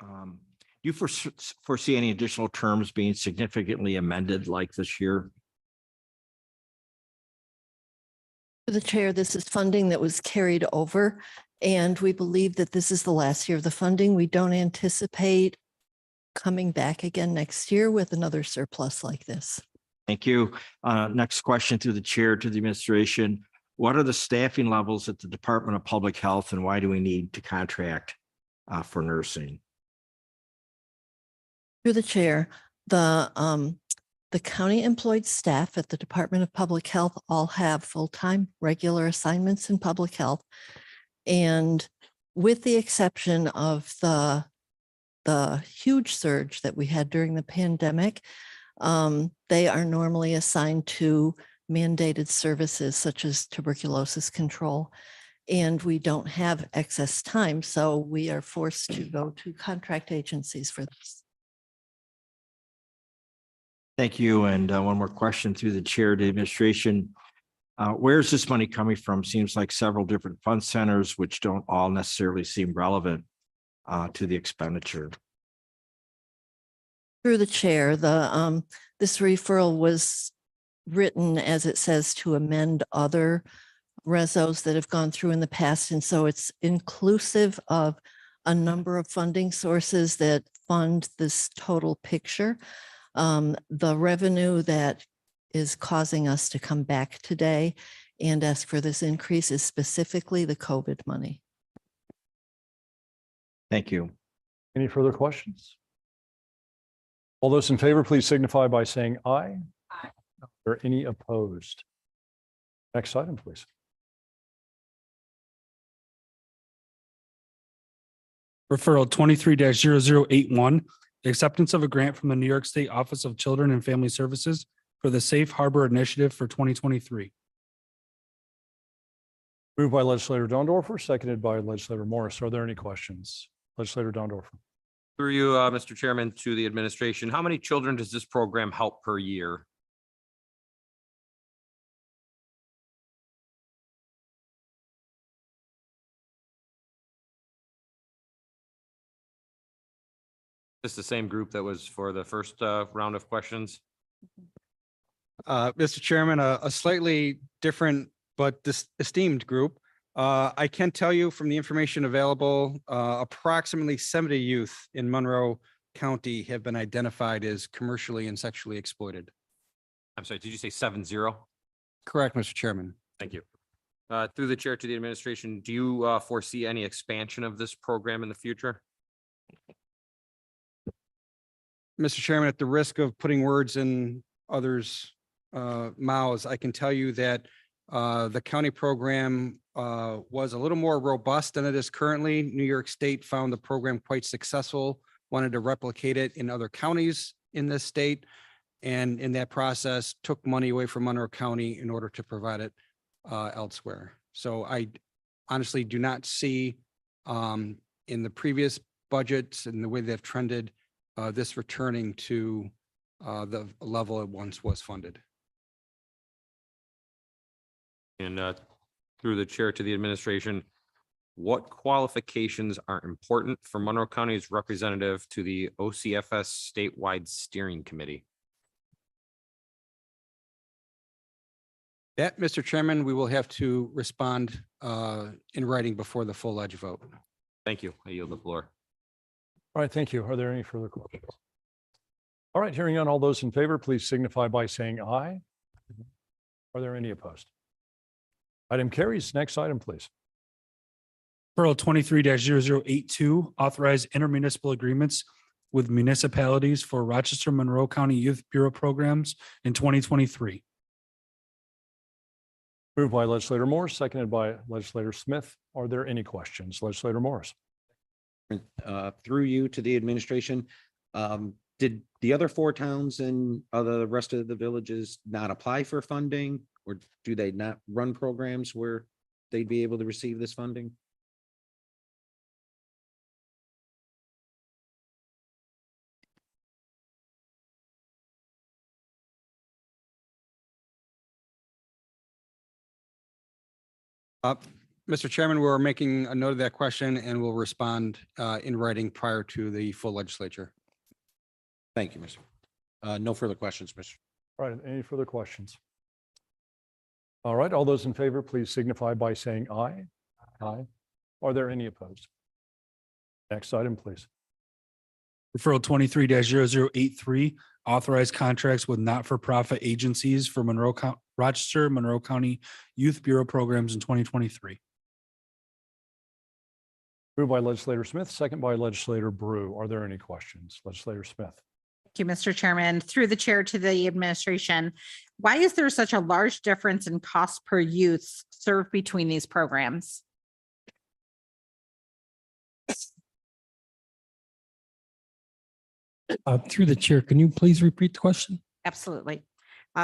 Do you foresee any additional terms being significantly amended like this year? To the chair, this is funding that was carried over, and we believe that this is the last year of the funding. We don't anticipate coming back again next year with another surplus like this. Thank you. Next question through the chair to the administration. What are the staffing levels at the Department of Public Health, and why do we need to contract for nursing? Through the chair, the county employed staff at the Department of Public Health all have full-time regular assignments in public health. And with the exception of the huge surge that we had during the pandemic, they are normally assigned to mandated services such as tuberculosis control. And we don't have excess time, so we are forced to go to contract agencies for this. Thank you. And one more question through the chair to the administration. Where is this money coming from? Seems like several different fund centers, which don't all necessarily seem relevant to the expenditure. Through the chair, this referral was written, as it says, to amend other resos that have gone through in the past. And so it's inclusive of a number of funding sources that fund this total picture. The revenue that is causing us to come back today and ask for this increase is specifically the COVID money. Thank you. Any further questions? All those in favor, please signify by saying aye. Aye. Are there any opposed? Next item, please. Referral 23-0081, acceptance of a grant from the New York State Office of Children and Family Services for the Safe Harbor Initiative for 2023. Moved by legislator Dondorfer, seconded by legislator Morris. Are there any questions? Legislator Dondorfer. Through you, Mr. Chairman, to the administration, how many children does this program help per year? This the same group that was for the first round of questions? Mr. Chairman, a slightly different but this esteemed group. I can tell you from the information available, approximately 70 youth in Monroe County have been identified as commercially and sexually exploited. I'm sorry, did you say 70? Correct, Mr. Chairman. Thank you. Through the chair to the administration, do you foresee any expansion of this program in the future? Mr. Chairman, at the risk of putting words in others' mouths, I can tell you that the county program was a little more robust than it is currently. New York State found the program quite successful, wanted to replicate it in other counties in this state, and in that process took money away from Monroe County in order to provide it elsewhere. So I honestly do not see in the previous budgets and the way they've trended this returning to the level it once was funded. And through the chair to the administration, what qualifications are important for Monroe County's representative to the OCFS statewide steering committee? That, Mr. Chairman, we will have to respond in writing before the full ledge vote. Thank you. I yield the floor. All right, thank you. Are there any further questions? All right, hearing on all those in favor, please signify by saying aye. Are there any opposed? Item carries. Next item, please. Referral 23-0082, authorize intermunicipal agreements with municipalities for Rochester Monroe County Youth Bureau programs in 2023. Moved by legislator Morris, seconded by legislator Smith. Are there any questions? Legislator Morris. Through you to the administration, did the other 4 towns and the rest of the villages not apply for funding, or do they not run programs where they'd be able to receive this funding? Mr. Chairman, we're making a note of that question and we'll respond in writing prior to the full legislature. Thank you, Mr. No further questions, Mr. All right, any further questions? All right, all those in favor, please signify by saying aye. Aye. Are there any opposed? Next item, please. Referral 23-0083, authorized contracts with not-for-profit agencies for Rochester, Monroe County Youth Bureau programs in 2023. Moved by legislator Smith, second by legislator Brew. Are there any questions? Legislator Smith. Thank you, Mr. Chairman. Through the chair to the administration, why is there such a large difference in cost per youth served between these programs? Through the chair, can you please repeat the question? Absolutely.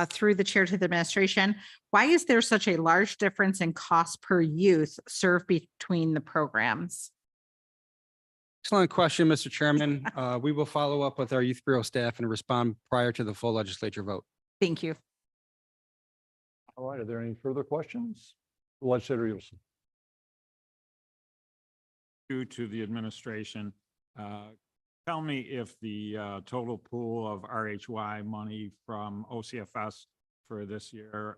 Through the chair to the administration, why is there such a large difference in cost per youth served between the programs? Excellent question, Mr. Chairman. We will follow up with our Youth Bureau staff and respond prior to the full legislature vote. Thank you. All right, are there any further questions? Legislator Uelson. Due to the administration, tell me if the total pool of RHY money from OCFS for this year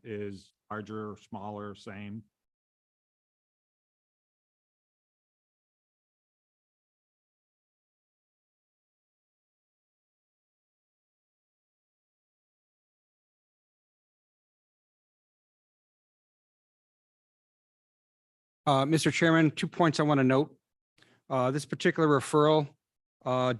is larger, smaller, same? Mr. Chairman, 2 points I want to note. This particular referral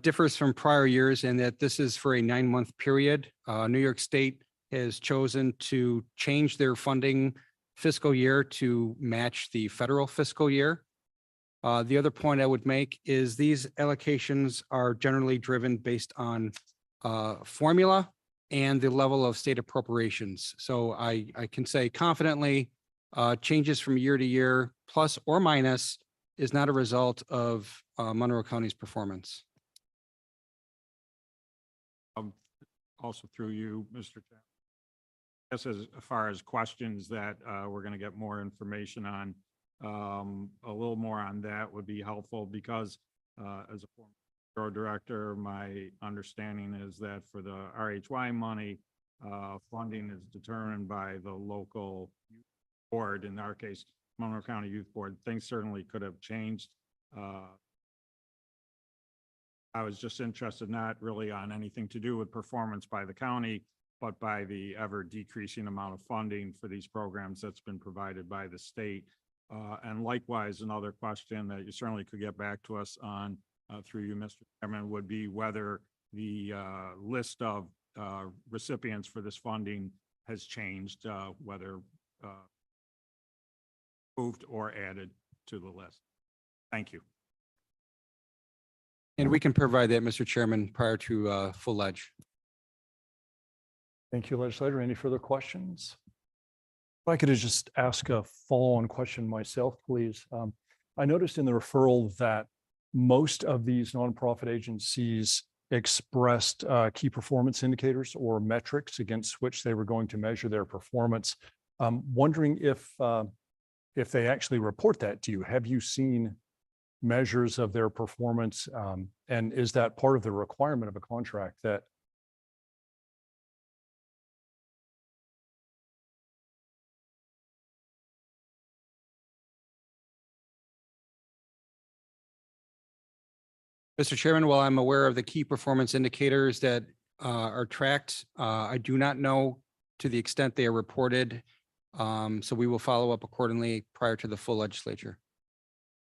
differs from prior years in that this is for a 9-month period. New York State has chosen to change their funding fiscal year to match the federal fiscal year. The other point I would make is these allocations are generally driven based on formula and the level of state appropriations. So I can say confidently, changes from year to year, plus or minus, is not a result of Monroe County's performance. Also through you, Mr. Chairman. As far as questions that we're going to get more information on, a little more on that would be helpful because as a former bureau director, my understanding is that for the RHY money, funding is determined by the local board, in our case, Monroe County Youth Board. Things certainly could have changed. I was just interested, not really on anything to do with performance by the county, but by the ever decreasing amount of funding for these programs that's been provided by the state. And likewise, another question that you certainly could get back to us on through you, Mr. Chairman, would be whether the list of recipients for this funding has changed, whether moved or added to the list. Thank you. And we can provide that, Mr. Chairman, prior to full ledge. Thank you, legislator. Any further questions? If I could just ask a follow-on question myself, please. I noticed in the referral that most of these nonprofit agencies expressed key performance indicators or metrics against which they were going to measure their performance. Wondering if they actually report that to you. Have you seen measures of their performance? And is that part of the requirement of a contract that Mr. Chairman, while I'm aware of the key performance indicators that are tracked, I do not know to the extent they are reported. So we will follow up accordingly prior to the full legislature.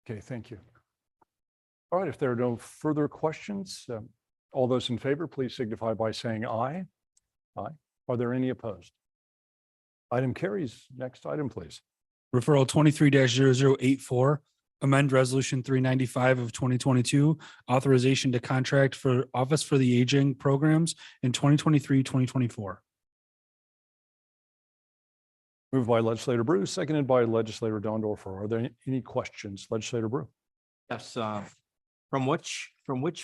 Okay, thank you. All right, if there are no further questions, all those in favor, please signify by saying aye. Aye. Are there any opposed? Item carries. Next item, please. Referral 23-0084, amend resolution 395 of 2022, authorization to contract for Office for the Aging programs in 2023-2024. Moved by legislator Brew, seconded by legislator Dondorfer. Are there any questions? Legislator Brew. Yes, from which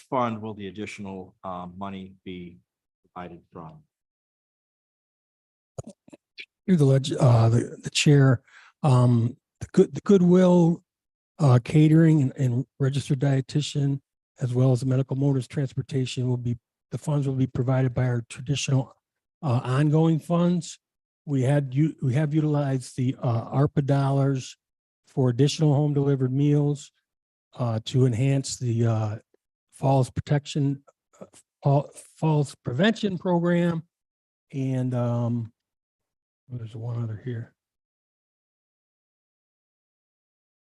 fund will the additional money be provided from? Through the chair, the Goodwill catering and registered dietitian, as well as the medical motors transportation the funds will be provided by our traditional ongoing funds. We have utilized the ARPA dollars for additional home delivered meals to enhance the falls prevention program. And there's one other here.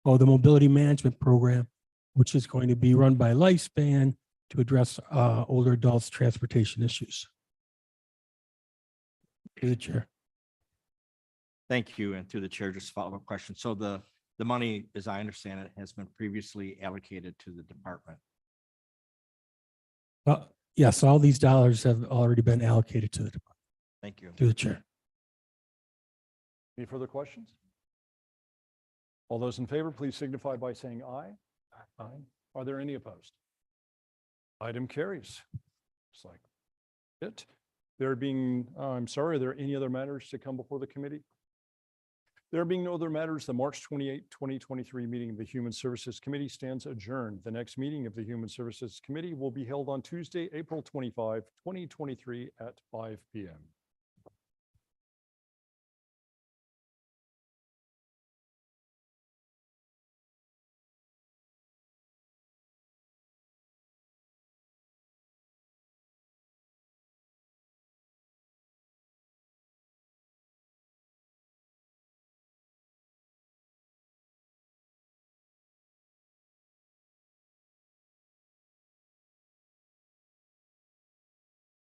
Oh, the mobility management program, which is going to be run by Lifespan to address older adults' transportation issues. Through the chair. Thank you. And through the chair, just follow-up question. So the money, as I understand it, has been previously allocated to the department. Yes, all these dollars have already been allocated to the department. Thank you. Through the chair. Any further questions? All those in favor, please signify by saying aye. Aye. Are there any opposed? Item carries. It's like it. There being, I'm sorry, are there any other matters to come before the committee? There being no other matters, the March 28, 2023 meeting of the Human Services Committee stands adjourned. The next meeting of the Human Services Committee will be held on Tuesday, April 25, 2023 at 5 p.m.